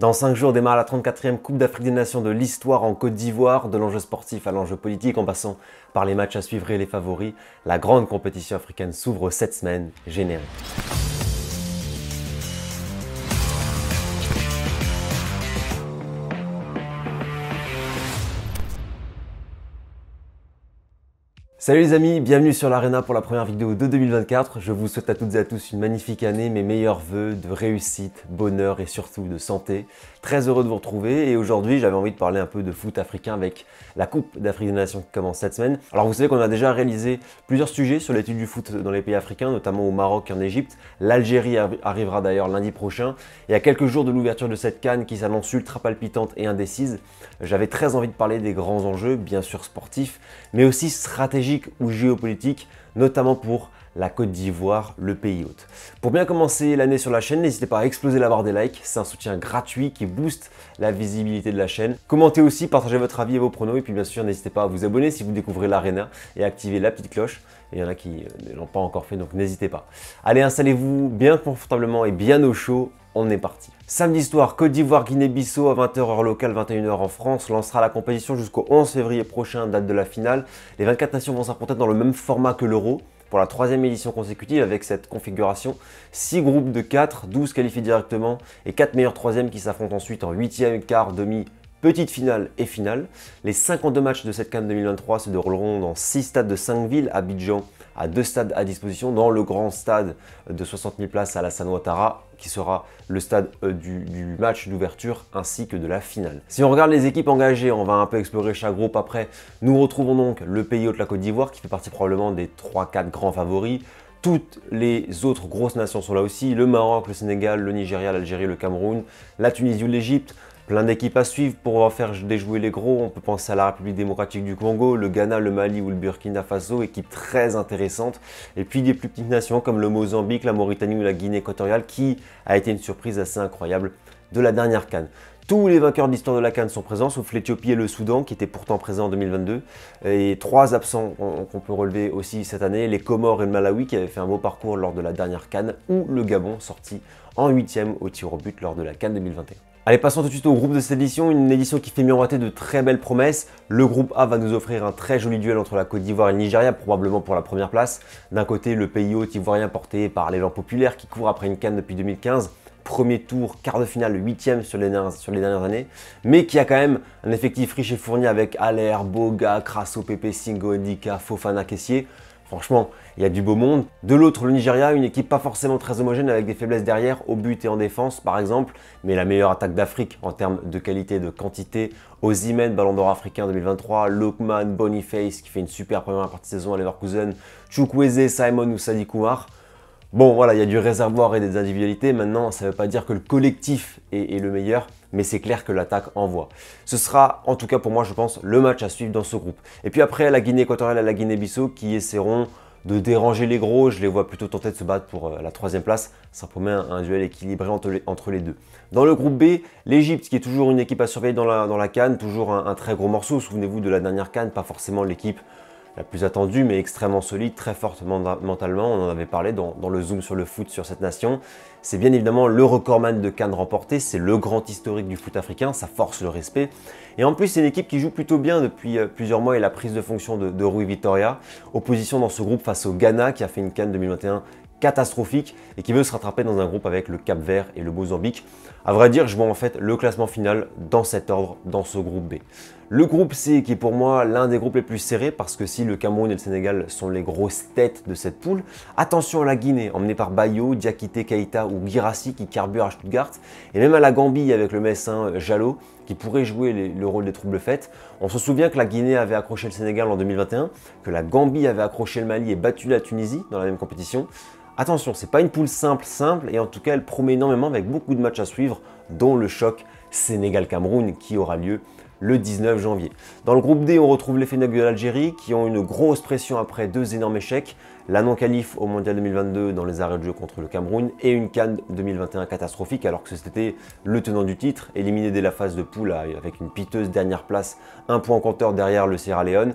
Dans 5 jours démarre la 34e Coupe d'Afrique des Nations de l'histoire en Côte d'Ivoire, de l'enjeu sportif à l'enjeu politique en passant par les matchs à suivre et les favoris. La grande compétition africaine s'ouvre cette semaine, générique. Salut les amis, bienvenue sur l'Arena pour la première vidéo de 2024. Je vous souhaite à toutes et à tous une magnifique année, mes meilleurs vœux de réussite, bonheur et surtout de santé. Très heureux de vous retrouver et aujourd'hui j'avais envie de parler un peu de foot africain avec la Coupe d'Afrique des Nations qui commence cette semaine. Alors vous savez qu'on a déjà réalisé plusieurs sujets sur l'étude du foot dans les pays africains, notamment au Maroc et en Égypte. L'Algérie arrivera d'ailleurs lundi prochain. Et à quelques jours de l'ouverture de cette CAN qui s'annonce ultra palpitante et indécise, j'avais très envie de parler des grands enjeux, bien sûr sportifs, mais aussi stratégiques ou géopolitique, notamment pour la Côte d'Ivoire, le pays hôte. Pour bien commencer l'année sur la chaîne, n'hésitez pas à exploser la barre des likes, c'est un soutien gratuit qui booste la visibilité de la chaîne. Commentez aussi, partagez votre avis et vos pronos, et puis bien sûr n'hésitez pas à vous abonner si vous découvrez l'Arena et à activer la petite cloche. Il y en a qui ne l'ont pas encore fait, donc n'hésitez pas. Allez, installez-vous bien confortablement et bien au chaud, on est parti. Samedi soir, Côte d'Ivoire, Guinée-Bissau à 20h heure locale, 21h en France, lancera la compétition jusqu'au 11 février prochain, date de la finale. Les 24 nations vont s'affronter dans le même format que l'Euro pour la 3e édition consécutive avec cette configuration. 6 groupes de 4, 12 qualifiés directement et 4 meilleurs 3e qui s'affrontent ensuite en 8e, quart, demi, petite finale et finale. Les 52 matchs de cette CAN 2023 se dérouleront dans 6 stades de 5 villes, Abidjan à 2 stades à disposition, dans le grand stade de 60 000 places à Alassane Ouattara, qui sera le stade du match d'ouverture ainsi que de la finale. Si on regarde les équipes engagées, on va un peu explorer chaque groupe après. Nous retrouvons donc le pays hôte, la Côte d'Ivoire, qui fait partie probablement des 3-4 grands favoris. Toutes les autres grosses nations sont là aussi, le Maroc, le Sénégal, le Nigeria, l'Algérie, le Cameroun, la Tunisie ou l'Égypte. Plein d'équipes à suivre pour faire déjouer les gros. On peut penser à la République démocratique du Congo, le Ghana, le Mali ou le Burkina Faso, équipe très intéressante. Et puis des plus petites nations comme le Mozambique, la Mauritanie ou la Guinée équatoriale qui a été une surprise assez incroyable de la dernière CAN. Tous les vainqueurs de l'histoire de la CAN sont présents, sauf l'Éthiopie et le Soudan qui étaient pourtant présents en 2022. Et 3 absents qu'on peut relever aussi cette année, les Comores et le Malawi qui avaient fait un beau parcours lors de la dernière CAN, ou le Gabon sorti en 8e au tir au but lors de la CAN 2021. Allez, passons tout de suite au groupe de cette édition, une édition qui fait miroiter de très belles promesses. Le groupe A va nous offrir un très joli duel entre la Côte d'Ivoire et le Nigeria, probablement pour la première place. D'un côté, le pays hôte ivoirien porté par l'élan populaire qui court après une CAN depuis 2015. Premier tour, quart de finale, 8e sur les dernières années, mais qui a quand même un effectif riche et fourni avec Aller, Boga, Crasso, Pepe, Singo, Ndika, Fofana, Kessié. Franchement, il y a du beau monde. De l'autre, le Nigeria, une équipe pas forcément très homogène avec des faiblesses derrière, au but et en défense par exemple, mais la meilleure attaque d'Afrique en termes de qualité et de quantité. Osimhen, Ballon d'Or africain 2023, Lookman, Boniface qui fait une super première partie de saison à Leverkusen, Chukwueze, Simon ou Sadi Kouar. Bon voilà, il y a du réservoir et des individualités. Maintenant, ça ne veut pas dire que le collectif est le meilleur, mais c'est clair que l'attaque envoie. Ce sera, en tout cas pour moi, je pense, le match à suivre dans ce groupe. Et puis après, la Guinée équatoriale et la Guinée-Bissau qui essaieront de déranger les gros. Je les vois plutôt tenter de se battre pour la 3e place. Ça promet un duel équilibré entre les deux. Dans le groupe B, l'Égypte qui est toujours une équipe à surveiller dans la CAN, toujours un très gros morceau. Souvenez-vous de la dernière CAN, pas forcément l'équipe la plus attendue, mais extrêmement solide, très forte mentalement. On en avait parlé dans le zoom sur le foot sur cette nation. C'est bien évidemment le recordman de CAN remporté, c'est le grand historique du foot africain, ça force le respect. Et en plus, c'est une équipe qui joue plutôt bien depuis plusieurs mois et la prise de fonction de Rui Vitória. Opposition dans ce groupe face au Ghana qui a fait une CAN 2021 catastrophique et qui veut se rattraper dans un groupe avec le Cap-Vert et le Mozambique. À vrai dire, je vois en fait le classement final dans cet ordre, dans ce groupe B. Le groupe C qui est pour moi l'un des groupes les plus serrés parce que si le Cameroun et le Sénégal sont les grosses têtes de cette poule, attention à la Guinée emmenée par Bayo, Diakité, Keïta ou Guirassy qui carbure à Stuttgart et même à la Gambie avec le Messin Jallo qui pourrait jouer le rôle des troubles faites. On se souvient que la Guinée avait accroché le Sénégal en 2021, que la Gambie avait accroché le Mali et battu la Tunisie dans la même compétition. Attention, c'est pas une poule simple et en tout cas elle promet énormément avec beaucoup de matchs à suivre, dont le choc Sénégal-Cameroun qui aura lieu le 19 janvier. Dans le groupe D, on retrouve les Fennecs de l'Algérie qui ont une grosse pression après 2 énormes échecs, la non-qualif au Mondial 2022 dans les arrêts de jeu contre le Cameroun et une CAN 2021 catastrophique alors que c'était le tenant du titre, éliminé dès la phase de poule avec une piteuse dernière place, 1 point en compteur derrière le Sierra Leone.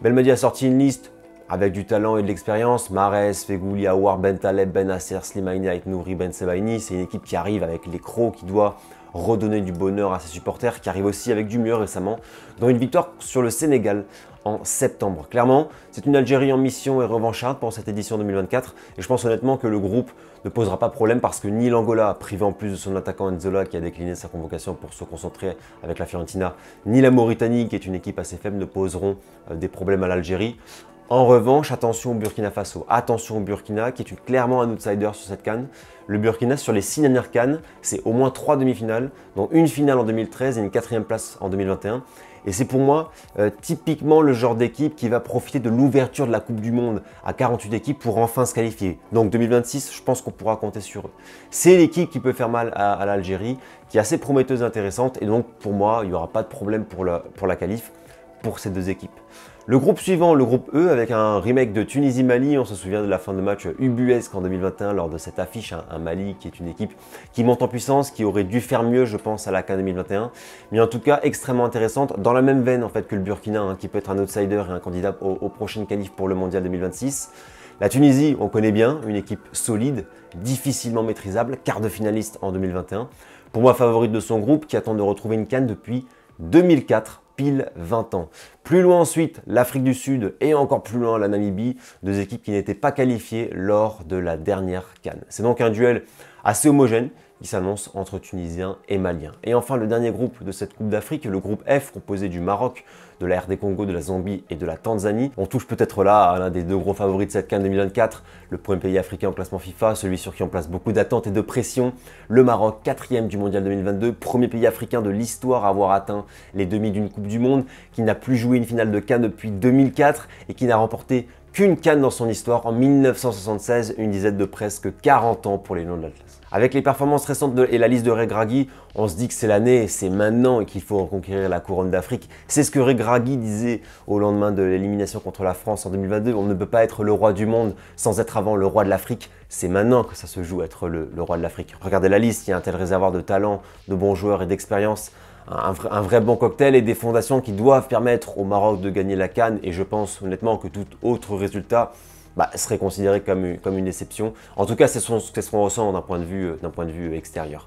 Belmadi a sorti une liste avec du talent et de l'expérience, Mahrez, Fegouli, Aouar, Ben Taleb, Ben Nasser, Slimani, Aït Nouri, Ben Sebaini. C'est une équipe qui arrive avec les crocs qui doit redonner du bonheur à ses supporters qui arrivent aussi avec du mieux récemment, dont une victoire sur le Sénégal en septembre. Clairement, c'est une Algérie en mission et revancharde pour cette édition 2024 et je pense honnêtement que le groupe ne posera pas problème parce que ni l'Angola, privé en plus de son attaquant Nzola qui a décliné sa convocation pour se concentrer avec la Fiorentina, ni la Mauritanie qui est une équipe assez faible ne poseront des problèmes à l'Algérie. En revanche, attention au Burkina Faso, attention au Burkina qui est clairement un outsider sur cette CAN. Le Burkina, sur les 6 dernières CAN, c'est au moins 3 demi-finales, dont une finale en 2013 et une 4e place en 2021. Et c'est pour moi typiquement le genre d'équipe qui va profiter de l'ouverture de la Coupe du Monde à 48 équipes pour enfin se qualifier. Donc 2026, je pense qu'on pourra compter sur eux. C'est l'équipe qui peut faire mal à l'Algérie, qui est assez prometteuse et intéressante. Et donc pour moi, il n'y aura pas de problème pour la qualif pour ces deux équipes. Le groupe suivant, le groupe E, avec un remake de Tunisie-Mali, on se souvient de la fin de match ubuesque en 2021 lors de cette affiche, un Mali qui est une équipe qui monte en puissance, qui aurait dû faire mieux je pense à la CAN 2021, mais en tout cas extrêmement intéressante, dans la même veine en fait que le Burkina, qui peut être un outsider et un candidat aux prochaines qualifs pour le Mondial 2026. La Tunisie, on connaît bien, une équipe solide, difficilement maîtrisable, quart de finaliste en 2021. Pour moi favorite de son groupe, qui attend de retrouver une CAN depuis 2004. Pile 20 ans. Plus loin ensuite, l'Afrique du Sud et encore plus loin la Namibie, deux équipes qui n'étaient pas qualifiées lors de la dernière CAN. C'est donc un duel assez homogène qui s'annonce entre Tunisiens et Maliens. Et enfin, le dernier groupe de cette Coupe d'Afrique, le groupe F, composé du Maroc, de la RD Congo, de la Zambie et de la Tanzanie. On touche peut-être là à l'un des deux gros favoris de cette CAN 2024, le premier pays africain au classement FIFA, celui sur qui on place beaucoup d'attentes et de pression. Le Maroc, 4e du Mondial 2022, premier pays africain de l'histoire à avoir atteint les demi d'une Coupe du Monde, qui n'a plus joué une finale de CAN depuis 2004 et qui n'a remporté qu'une CAN dans son histoire en 1976, une disette de presque 40 ans pour les Lions de l'Atlas. Avec les performances récentes et la liste de Regragui, on se dit que c'est l'année, c'est maintenant qu'il faut reconquérir la couronne d'Afrique. C'est ce que Regragui disait au lendemain de l'élimination contre la France en 2022. On ne peut pas être le roi du monde sans être avant le roi de l'Afrique. C'est maintenant que ça se joue, être le roi de l'Afrique. Regardez la liste, il y a un tel réservoir de talent, de bons joueurs et d'expérience. Un vrai bon cocktail et des fondations qui doivent permettre au Maroc de gagner la CAN. Et je pense honnêtement que tout autre résultat serait considéré comme une déception. En tout cas, c'est ce qu'on ressent d'un point de vue extérieur.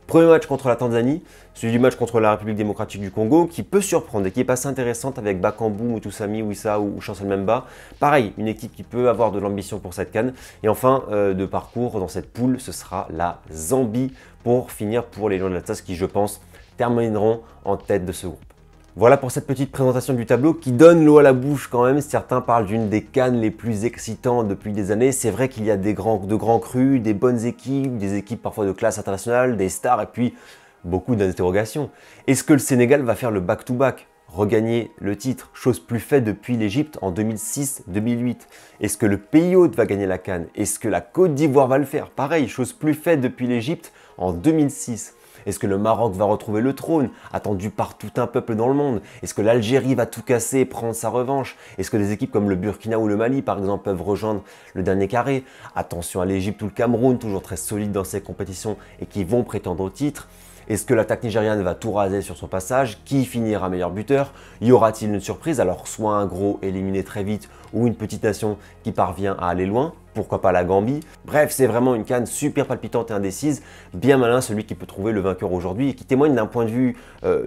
Premier match contre la Tanzanie, suivi du match contre la République démocratique du Congo, qui peut surprendre et qui est assez intéressante avec Bakambu, Mutusami, Wissa ou Chancel Memba. Pareil, une équipe qui peut avoir de l'ambition pour cette CAN. Et enfin, de parcours dans cette poule, ce sera la Zambie pour finir pour les Lions de l'Atlas qui, je pense, termineront en tête de ce groupe. Voilà pour cette petite présentation du tableau qui donne l'eau à la bouche quand même. Certains parlent d'une des CAN les plus excitantes depuis des années. C'est vrai qu'il y a de grands crus, des bonnes équipes, des équipes parfois de classe internationale, des stars et puis beaucoup d'interrogations. Est-ce que le Sénégal va faire le back-to-back, regagner le titre, chose plus faite depuis l'Égypte en 2006-2008? Est-ce que le pays hôte va gagner la CAN? Est-ce que la Côte d'Ivoire va le faire? Pareil, chose plus faite depuis l'Égypte en 2006. Est-ce que le Maroc va retrouver le trône, attendu par tout un peuple dans le monde? Est-ce que l'Algérie va tout casser et prendre sa revanche? Est-ce que des équipes comme le Burkina ou le Mali, par exemple, peuvent rejoindre le dernier carré? Attention à l'Égypte ou le Cameroun, toujours très solides dans ces compétitions et qui vont prétendre au titre. Est-ce que l'attaque nigériane va tout raser sur son passage? Qui finira meilleur buteur? Y aura-t-il une surprise? Alors soit un gros éliminé très vite ou une petite nation qui parvient à aller loin? Pourquoi pas la Gambie? Bref, c'est vraiment une CAN super palpitante et indécise. Bien malin celui qui peut trouver le vainqueur aujourd'hui et qui témoigne d'un point de vue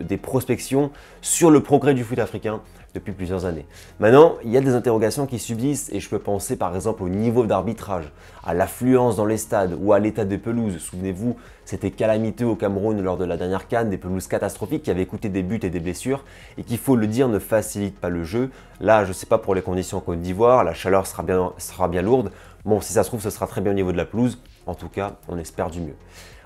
des prospections sur le progrès du foot africain depuis plusieurs années. Maintenant, il y a des interrogations qui subsistent et je peux penser par exemple au niveau d'arbitrage, à l'affluence dans les stades ou à l'état des pelouses. Souvenez-vous, c'était calamiteux au Cameroun lors de la dernière CAN, des pelouses catastrophiques qui avaient coûté des buts et des blessures et qui, faut le dire, ne facilitent pas le jeu. Là, je ne sais pas pour les conditions en Côte d'Ivoire, la chaleur sera bien lourde. Bon, si ça se trouve, ce sera très bien au niveau de la pelouse. En tout cas, on espère du mieux.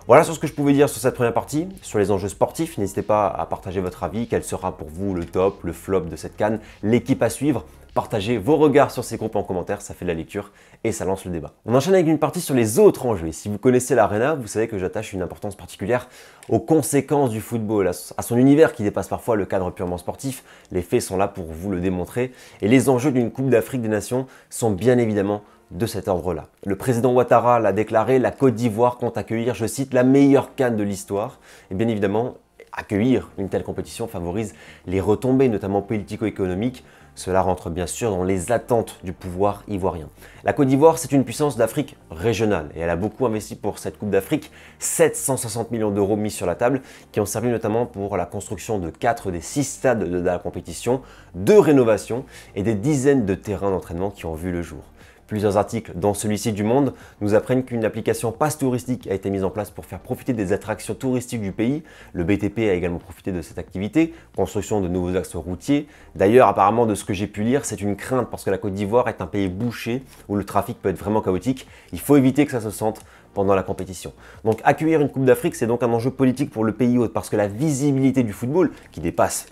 Voilà sur ce que je pouvais dire sur cette première partie, sur les enjeux sportifs. N'hésitez pas à partager votre avis. Quel sera pour vous le top, le flop de cette CAN, l'équipe à suivre? Partagez vos regards sur ces groupes en commentaire, ça fait de la lecture et ça lance le débat. On enchaîne avec une partie sur les autres enjeux. Et si vous connaissez l'Arena, vous savez que j'attache une importance particulière aux conséquences du football, à son univers qui dépasse parfois le cadre purement sportif. Les faits sont là pour vous le démontrer. Et les enjeux d'une Coupe d'Afrique des Nations sont bien évidemment de cet ordre-là. Le président Ouattara l'a déclaré, la Côte d'Ivoire compte accueillir, je cite, la meilleure CAN de l'histoire. Et bien évidemment, Accueillir une telle compétition favorise les retombées, notamment politico-économiques. Cela rentre bien sûr dans les attentes du pouvoir ivoirien. La Côte d'Ivoire, c'est une puissance d'Afrique régionale et elle a beaucoup investi pour cette Coupe d'Afrique. 760 millions d'euros mis sur la table qui ont servi notamment pour la construction de 4 des 6 stades de la compétition, 2 rénovations et des dizaines de terrains d'entraînement qui ont vu le jour. Plusieurs articles, dont celui-ci du Monde, nous apprennent qu'une application passe touristique a été mise en place pour faire profiter des attractions touristiques du pays. Le BTP a également profité de cette activité, construction de nouveaux axes routiers. D'ailleurs, apparemment, de ce que j'ai pu lire, c'est une crainte parce que la Côte d'Ivoire est un pays bouché où le trafic peut être vraiment chaotique. Il faut éviter que ça se sente pendant la compétition. Donc accueillir une Coupe d'Afrique, c'est donc un enjeu politique pour le pays hôte parce que la visibilité du football, qui dépasse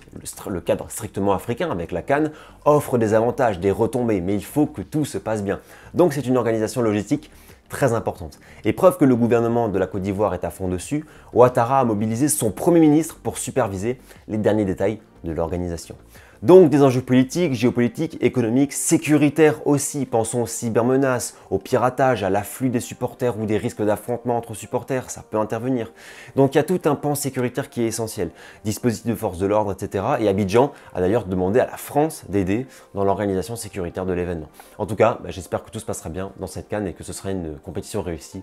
le cadre strictement africain avec la CAN, offre des avantages, des retombées, mais il faut que tout se passe bien. Donc c'est une organisation logistique très importante. Et preuve que le gouvernement de la Côte d'Ivoire est à fond dessus, Ouattara a mobilisé son Premier ministre pour superviser les derniers détails de l'organisation. Donc des enjeux politiques, géopolitiques, économiques, sécuritaires aussi. Pensons aux cybermenaces, au piratage, à l'afflux des supporters ou des risques d'affrontement entre supporters, ça peut intervenir. Donc il y a tout un pan sécuritaire qui est essentiel. Dispositif de force de l'ordre, etc. Et Abidjan a d'ailleurs demandé à la France d'aider dans l'organisation sécuritaire de l'événement. En tout cas, j'espère que tout se passera bien dans cette CAN et que ce sera une compétition réussie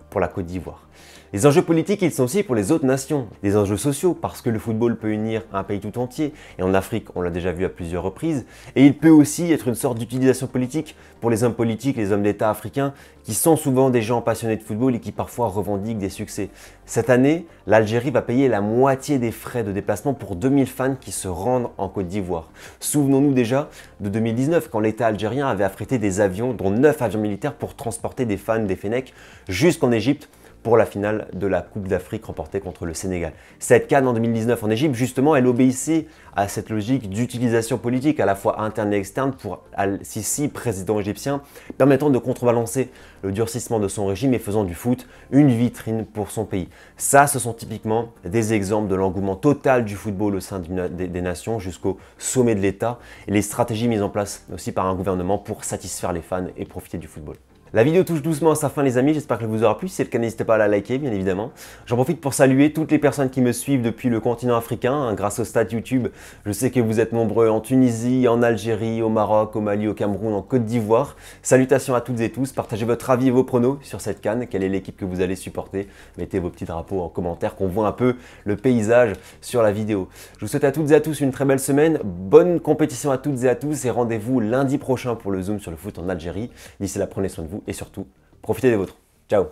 pour la Côte d'Ivoire. Les enjeux politiques, ils sont aussi pour les autres nations. Des enjeux sociaux, parce que le football peut unir un pays tout entier. Et en Afrique, on l'a déjà vu à plusieurs reprises. Et il peut aussi être une sorte d'utilisation politique pour les hommes politiques, les hommes d'État africains, qui sont souvent des gens passionnés de football et qui parfois revendiquent des succès. Cette année, l'Algérie va payer la moitié des frais de déplacement pour 2000 fans qui se rendent en Côte d'Ivoire. Souvenons-nous déjà de 2019, quand l'État algérien avait affrété des avions, dont 9 avions militaires, pour transporter des fans des Fennecs jusqu'en Égypte pour la finale de la Coupe d'Afrique remportée contre le Sénégal. Cette CAN en 2019 en Égypte, justement, elle obéissait à cette logique d'utilisation politique, à la fois interne et externe, pour Al-Sisi, président égyptien, permettant de contrebalancer le durcissement de son régime et faisant du foot une vitrine pour son pays. Ça, ce sont typiquement des exemples de l'engouement total du football au sein des nations jusqu'au sommet de l'État et les stratégies mises en place aussi par un gouvernement pour satisfaire les fans et profiter du football. La vidéo touche doucement à sa fin les amis, j'espère qu'elle vous aura plu. Si c'est le cas, n'hésitez pas à la liker bien évidemment. J'en profite pour saluer toutes les personnes qui me suivent depuis le continent africain. Grâce au stats YouTube, je sais que vous êtes nombreux en Tunisie, en Algérie, au Maroc, au Mali, au Cameroun, en Côte d'Ivoire. Salutations à toutes et tous, partagez votre avis et vos pronos sur cette CAN. Quelle est l'équipe que vous allez supporter? Mettez vos petits drapeaux en commentaire, qu'on voit un peu le paysage sur la vidéo. Je vous souhaite à toutes et à tous une très belle semaine, bonne compétition à toutes et à tous et rendez-vous lundi prochain pour le Zoom sur le foot en Algérie. D'ici là, prenez soin de vous et surtout, profitez des vôtres. Ciao!